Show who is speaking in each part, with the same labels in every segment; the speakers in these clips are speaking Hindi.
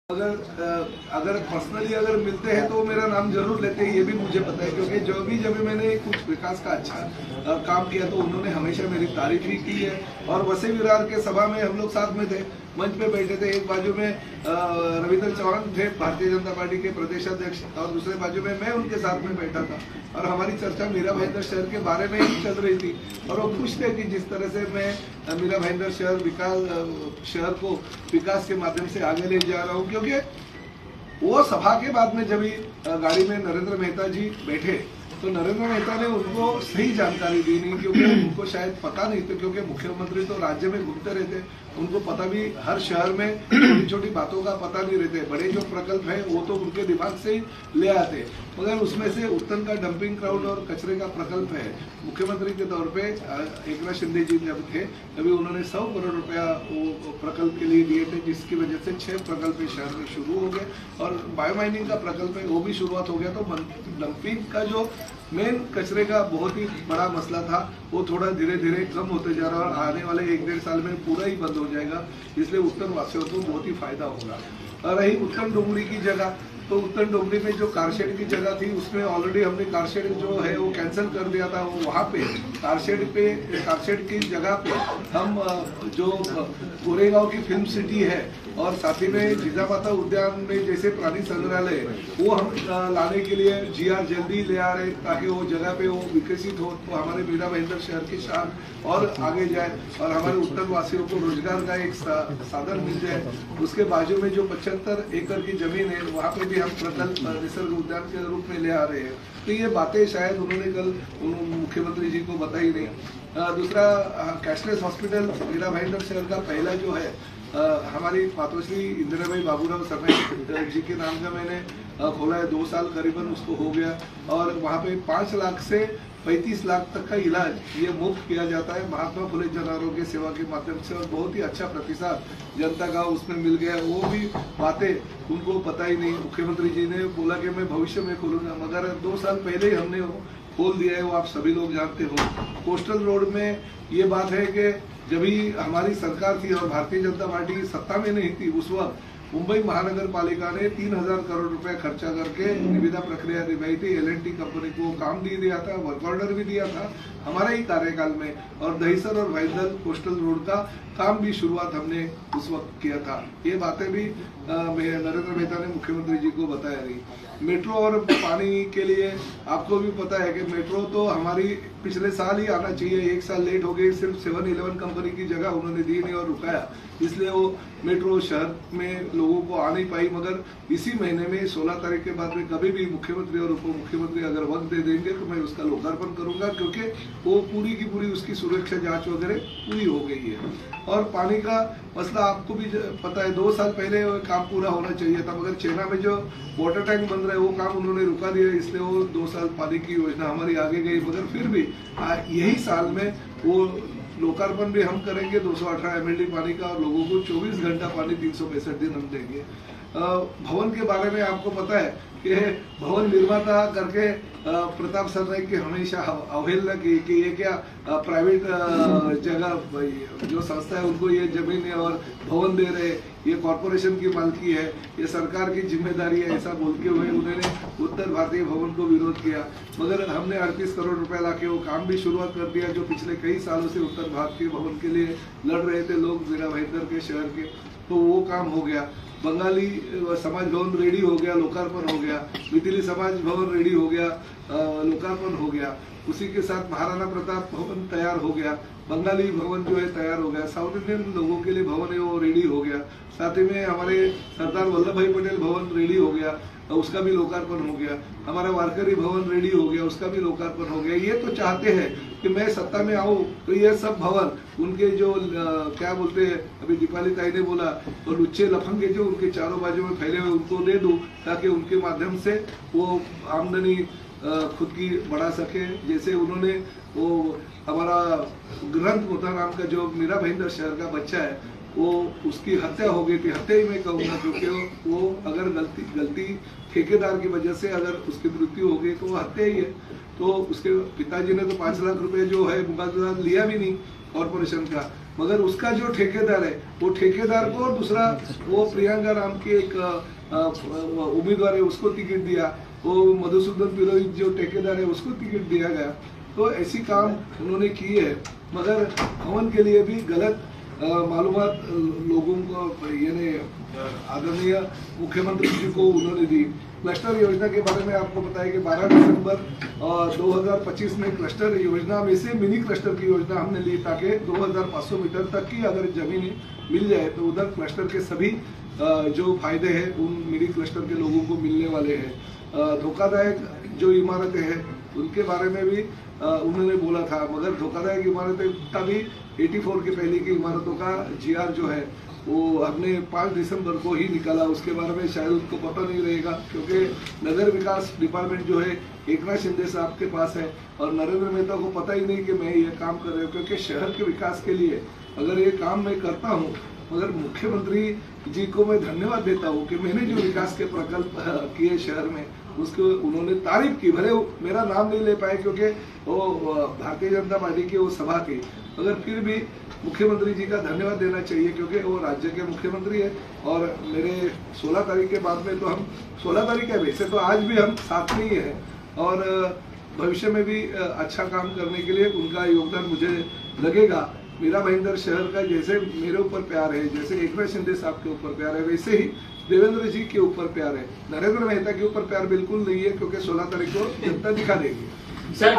Speaker 1: अगर पर्सनली अगर मिलते हैं तो मेरा नाम जरूर लेते हैं, ये भी मुझे पता है, क्योंकि जब भी मैंने कुछ विकास का अच्छा काम किया तो उन्होंने हमेशा मेरी तारीफ ही की है। और वसे विरार के सभा में हम लोग साथ में थे, मंच पे बैठे थे। एक बाजू में रविंद्र चौहान थे भारतीय जनता पार्टी के प्रदेश अध्यक्ष, और दूसरे बाजू में मैं उनके साथ में बैठा था, और हमारी चर्चा मीरा भाईंदर शहर के बारे में ही चल रही थी। और वो खुश थे कि जिस तरह से मैं मीरा भाईंदर शहर को विकास के माध्यम से आगे ले जा रहा हूँ। क्योंकि वो सभा के बाद में जब गाड़ी में नरेंद्र मेहता जी बैठे तो नरेंद्र मेहता ने उनको सही जानकारी दी नहीं, क्योंकि उनको शायद पता नहीं था, क्योंकि मुख्यमंत्री तो राज्य में घूमते रहते, उनको पता भी हर शहर में छोटी छोटी बातों का पता नहीं रहते। बड़े जो प्रकल्प है वो तो उनके दिमाग से ही ले आते, मगर उसमें से उत्तन का डंपिंग ग्राउंड और कचरे का प्रकल्प है। मुख्यमंत्री के तौर पे एकनाथ शिंदे जी जब थे तभी उन्होंने 100 करोड़ रुपया वो प्रकल्प के लिए दिए थे, जिसकी वजह से 6 प्रकल्प शहर में शुरू हो गए, और बायोमाइनिंग का प्रकल्प है वो भी शुरुआत हो गया। तो डंपिंग का जो मेन कचरे का बहुत ही बड़ा मसला था वो थोड़ा धीरे धीरे कम होते जा रहा है, और आने वाले 1-1.5 साल में पूरा ही बंद हो जाएगा। इसलिए उत्तर वासियों को बहुत ही फायदा होगा। और रही उत्तम डोंगरी की जगह, तो उत्तर डोंगरी में जो कारशेड की जगह थी उसमें ऑलरेडी हमने कारशेड जो है वो कैंसिल कर दिया था। वो वहाँ पे कारशेड की जगह पे हम जो गोरेगांव की फिल्म सिटी है और साथ ही में जिजामाता उद्यान में जैसे प्राणी संग्रहालय वो हम लाने के लिए जीआर जल्दी ले आ रहे, ताकि वो जगह पे वो विकसित हो, तो हमारे मीरा भाईंदर शहर की शान और आगे जाए और हमारे उत्तर वासियों को रोजगार का एक साधन मिल जाए। उसके बाजू में जो 75 एकड़ की जमीन है वहाँ पे भी हम प्रकल्प निसर्ग उद्यान के रूप में ले आ रहे हैं। तो ये बातें शायद उन्होंने कल मुख्यमंत्री जी को बताई नहीं। दूसरा, कैशलेस हॉस्पिटल मीरा भाईंदर शहर का पहला जो है हमारी मातोश्री इंदिराबाई बाबूराव सरनाईक जी के नाम का मैंने खोला है। 2 साल करीबन उसको हो गया, और वहाँ पे 5 लाख से 35 लाख तक का इलाज ये मुफ्त किया जाता है महात्मा फुले जन आरोग्य सेवा के माध्यम से, और बहुत ही अच्छा प्रतिसाद जनता का उसमें मिल गया। वो भी बातें उनको पता ही नहीं। मुख्यमंत्री जी ने बोला कि मैं भविष्य में खोलूंगा, मगर 2 साल पहले ही हमने खोल दिया है, वो आप सभी लोग जानते हो। कोस्टल रोड में ये बात है कि जब भी हमारी सरकार थी और भारतीय जनता पार्टी सत्ता में नहीं थी, उस वक्त मुंबई महानगर पालिका ने 3000 करोड़ रुपए खर्चा करके निविदा प्रक्रिया निभाई थी। L&T कंपनी को काम दिया था, वर्क ऑर्डर भी दिया था हमारे ही कार्यकाल में, और दहीसर और भाईंदर कोस्टल रोड का काम भी शुरुआत हमने उस वक्त किया था। ये बातें भी नरेंद्र मेहता ने मुख्यमंत्री जी को बताया रही। मेट्रो और पानी के लिए आपको भी पता है कि मेट्रो तो हमारी पिछले साल ही आना चाहिए, 1 साल लेट हो गई। सिर्फ 7-Eleven कंपनी की जगह उन्होंने दी नहीं और रुकाया, इसलिए वो मेट्रो शहर में लोगों को आ नहीं पाई। मगर इसी महीने में 16 तारीख के बाद में कभी भी मुख्यमंत्री और उप मुख्यमंत्री अगर वक्त दे देंगे तो मैं उसका लोकार्पण करूंगा, क्योंकि वो पूरी की पूरी उसकी सुरक्षा जांच वगैरह पूरी हो गई है। और पानी का मसला आपको भी पता है, 2 साल पहले काम पूरा होना चाहिए था, मगर चेन्नई में जो वाटर टैंक बन रहा है वो काम उन्होंने रुका दिया, इसलिए वो 2 साल पानी की योजना हमारी आगे गई। मगर फिर भी यही साल में वो लोकार्पण भी हम करेंगे 218 MLD पानी का, और लोगों को 24 घंटा पानी 365 दिन हम देंगे। भवन के बारे में आपको पता है कि भवन निर्माता करके प्रताप सरनाईक की हमेशा अवहेलना की कि ये क्या प्राइवेट जगह जो संस्था है उनको ये जमीन है और भवन दे रहे, ये कॉरपोरेशन की मालकी है, ये सरकार की जिम्मेदारी है, ऐसा बोल के हुए उन्होंने उत्तर भारतीय भवन को विरोध किया। मगर हमने 38 करोड़ रुपए लाके वो काम भी शुरुआत कर दिया, जो पिछले कई सालों से उत्तर भारतीय भवन के लिए लड़ रहे थे लोग मीरा भाईंदर के शहर के, तो वो काम हो गया। बंगाली समाज भवन रेडी हो गया, लोकार्पण हो गया। मिथिली समाज भवन रेडी हो गया, लोकार्पण हो गया। उसी के साथ महाराणा प्रताप भवन तैयार हो गया, बंगाली भवन जो है तैयार हो गया, साउथ इंडियन लोगों के लिए भवन है वो रेडी हो गया। साथ ही में हमारे सरदार वल्लभ भाई पटेल भवन रेडी हो गया, उसका भी लोकार्पण हो गया। हमारा वारकरी भवन रेडी हो गया, उसका भी लोकार्पण हो गया। ये तो चाहते हैं कि मैं सत्ता में आऊं तो ये सब भवन उनके जो क्या बोलते हैं, अभी दीपाली ताई ने बोला, तो लुच्चे लफंगे जो उनके चारों बाजू में फैले हुए उनको दे दूं, ताकि उनके माध्यम से वो आमदनी खुद की बढ़ा सके। जैसे उन्होंने वो हमारा ग्रंथ मुता नाम का जो मीरा भाईंदर शहर का बच्चा है वो उसकी हत्या हो गई थी, हत्या ही मैं कहूँगा, क्योंकि वो अगर गलती ठेकेदार की वजह से अगर उसकी मृत्यु हो गई तो वो हत्या ही है। तो उसके पिताजी ने तो 5 लाख रुपए जो है मुआवजा लिया भी नहीं कॉरपोरेशन का, मगर उसका जो ठेकेदार है वो ठेकेदार को, दूसरा वो प्रियंका नाम की एक उम्मीदवार है उसको टिकट दिया, वो मधुसूदन पुरोहित जो ठेकेदार है उसको टिकट दिया गया। तो ऐसी काम उन्होंने की है, मगर भवन के लिए भी गलत मालूमात लोगों को यानी आदरणीय मुख्यमंत्री जी को उन्होंने दी। क्लस्टर योजना के बारे में आपको बताया कि 12 दिसंबर 2025 में क्लस्टर योजना में से मिनी क्लस्टर की योजना हमने ली, ताकि 2500 मीटर तक की अगर जमीन मिल जाए तो उधर क्लस्टर के सभी जो फायदे हैं उन मिनी क्लस्टर के लोगों को मिलने वाले हैं। धोखादायक जो इमारतें हैं उनके बारे में भी उन्होंने बोला था, मगर धोखादायक इमारतें का भी 84 के पहले की इमारतों का GR जो है वो हमने 5 दिसंबर को ही निकाला। उसके बारे में शायद उसको पता नहीं रहेगा, क्योंकि नगर विकास डिपार्टमेंट जो है एकनाथ शिंदे साहब के पास है और नरेंद्र मेहता को पता ही नहीं कि मैं ये काम कर रहा हूँ, क्योंकि शहर के विकास के लिए अगर ये काम मैं करता हूँ, मगर मुख्यमंत्री जी को मैं धन्यवाद देता हूँ कि मैंने जो विकास के प्रकल्प किए शहर में उसको उन्होंने तारीफ की। भले मेरा नाम नहीं ले पाए क्योंकि वो भारतीय जनता पार्टी की वो सभा थी, मगर फिर भी मुख्यमंत्री जी का धन्यवाद देना चाहिए, क्योंकि वो राज्य के मुख्यमंत्री है। और मेरे 16 तारीख के बाद में तो हम 16 तारीख है, वैसे तो आज भी हम साथ में ही हैं और भविष्य में भी अच्छा काम करने के लिए उनका योगदान मुझे लगेगा। मीरा भाईंदर शहर का जैसे मेरे ऊपर प्यार है, जैसे एकनाथ शिंदे साहब के ऊपर प्यार है, वैसे ही देवेंद्र जी के ऊपर प्यार है। नरेंद्र मेहता के ऊपर प्यार बिल्कुल नहीं है, क्योंकि 16 तारीख को जनता दिखा देगी।
Speaker 2: सर,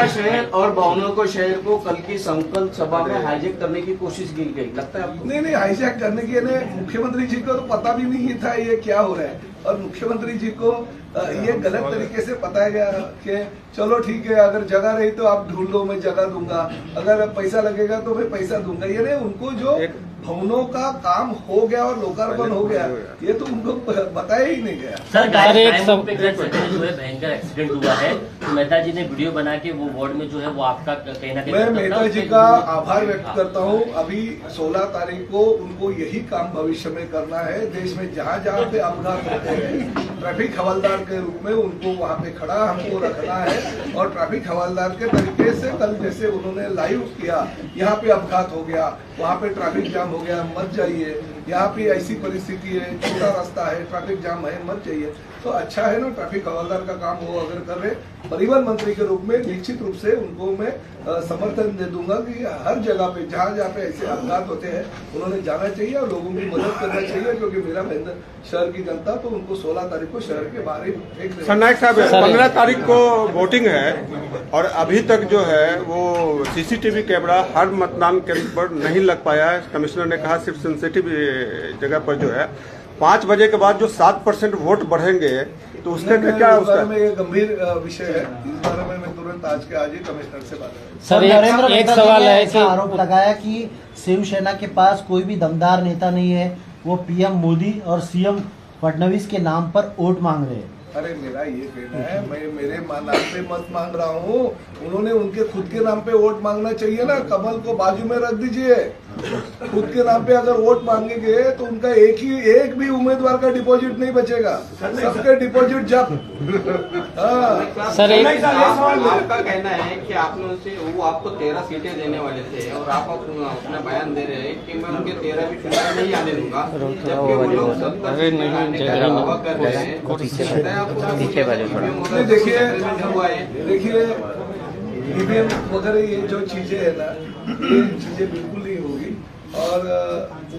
Speaker 2: शहर और भवनों को शहर को कल की संकल्प सभा में हाईजैक करने की कोशिश की गई, लगता है आपको?
Speaker 1: नहीं, हाईजैक करने की मुख्यमंत्री जी को तो पता भी नहीं था ये क्या हो रहा है, और मुख्यमंत्री जी को ये गलत तरीके से बताया गया कि चलो ठीक है, अगर जगह रही तो आप ढूंढ लो, मैं जगह दूंगा, अगर पैसा लगेगा तो मैं पैसा दूंगा। ये उनको जो भवनों का काम हो गया और लोकार्पण हो गया, ये तो उनको बताया ही नहीं गया।
Speaker 3: सर, जो है भयंकर एक्सीडेंट हुआ है, तो मेहता जी ने वीडियो बना के वो वार्ड में जो है वो आपका कहीं ना कहीं
Speaker 1: मैं मेहता जी का आभार व्यक्त करता हूँ। अभी 16 तारीख को उनको यही काम भविष्य में करना है। देश में जहाँ जहाँ पे अपघात होते हैं, ट्रैफिक हवलदार के रूप में उनको वहाँ पे खड़ा हमको रखना है, और ट्रैफिक हवलदार के तरीके से कल जैसे उन्होंने लाइव किया, यहाँ पे अपघात हो गया, वहाँ पे ट्रैफिक जाम हो गया, मत जाइए, यहाँ पे ऐसी परिस्थिति है, छोटा रास्ता है, ट्रैफिक जाम है, मत जाइए। तो अच्छा है ना, ट्रैफिक हवलदार का काम वो अगर कर रहे, परिवहन मंत्री के रूप में निश्चित रूप से उनको मैं समर्थन दे दूंगा कि हर जगह पे जहाँ जहाँ पे ऐसे अपघात होते हैं उन्होंने जाना चाहिए और लोगों की मदद करना चाहिए, क्योंकि मेरा भाईंदर शहर की जनता तो उनको 16 तारीख को शहर के बाहर ही फेंक देगा।
Speaker 4: नायक साहब, 15 तारीख को वोटिंग है और अभी तक जो है वो CCTV कैमरा हर मतदान केंद्र पर नहीं लग पाया है। कमिश्नर ने कहा सिर्फ सेंसिटिव जगह पर जो है 5 बजे के बाद जो 7% वोट बढ़ेंगे तो उसके क्या
Speaker 1: बारे में ये गंभीर विषय है, इस बारे में मैं तुरंत आज के आज ही कमिश्नर से बात करूंगा।
Speaker 5: सर, एक सवाल है कि आरोप लगाया कि शिवसेना के पास कोई भी दमदार नेता नहीं है, वो PM मोदी और CM फडणवीस के नाम पर वोट मांग रहे हैं।
Speaker 1: अरे मेरा ये कहना है, मैं मेरे नाम पे मत मांग रहा हूँ, उन्होंने उनके खुद के नाम पे वोट मांगना चाहिए ना। कमल को बाजू में रख दीजिए, खुद के नाम पे अगर वोट मांगेंगे तो उनका एक भी उम्मीदवार का डिपॉजिट नहीं बचेगा, सबके डिपॉजिट जब्त।
Speaker 2: सर, आपका कहना है कि आपने उनसे, वो आपको 13 सीटें देने वाले थे और आप अपना बयान दे रहे हैं कि मैं उनके 13 भी चुनाव नहीं आने दूंगा, जबकि वो लोग 70 कर रहे हैं।
Speaker 1: देखिए ईवीएम वगैरह ये जो चीजें है ना, ये चीजें बिल्कुल नहीं होगी, और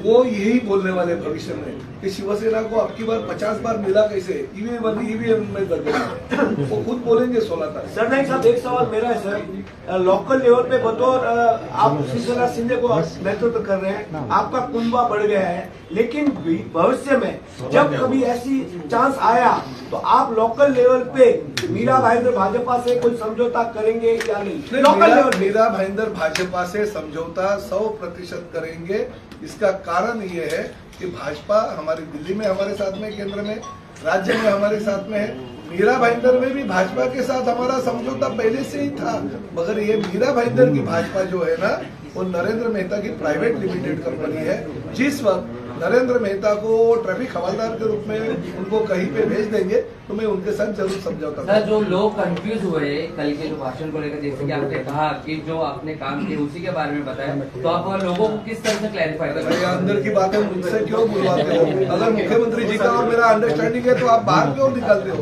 Speaker 1: वो यही बोलने वाले भविष्य में कि शिवसेना को अब की बार 50 बार मिला कैसे, ईवीएम में गड़बड़ी है, वो खुद बोलेंगे 16 तारीख।
Speaker 6: सर नाइक साहब, एक सवाल मेरा है सर, लोकल लेवल पे बतौर आप शिवसेना शिंदे को नेतृत्व कर रहे हैं, आपका कुंबा बढ़ गया है, लेकिन भविष्य में जब कभी ऐसी चांस आया तो आप लोकल लेवल पे मीरा भाईंदर भाजपा से कोई समझौता करेंगे या नहीं? लोकल लेवल मीरा
Speaker 1: भाईंदर भाजपा से समझौता 100% करेंगे। इसका कारण ये है कि भाजपा हमारी दिल्ली में हमारे साथ में, केंद्र में, राज्य में हमारे साथ में है। मीरा भाईंदर में भी भाजपा के साथ हमारा समझौता पहले से ही था, मगर ये मीरा भाईंदर की भाजपा जो है ना, वो नरेंद्र मेहता की प्राइवेट लिमिटेड कंपनी है। जिस वक्त नरेंद्र मेहता को ट्रैफिक हवलदार के रूप में उनको कहीं पे भेज देंगे तो मैं उनके साथ जरूर समझौता
Speaker 7: सर, जो लोग कंफ्यूज हुए कल के जो भाषण को लेकर, जैसे कि आपने कहा कि जो आपने काम किया उसी के बारे में बताया, तो आप लोगों को किस तरह से क्लैरिफाई करें?
Speaker 1: अंदर की बातें मुझसे क्यों बुलवाते हो? अगर मुख्यमंत्री जी का और मेरा अंडरस्टैंडिंग है तो आप बाहर क्यों निकालते हो?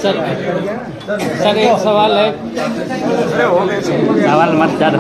Speaker 8: सर एक सवाल है, सवाल मत कर।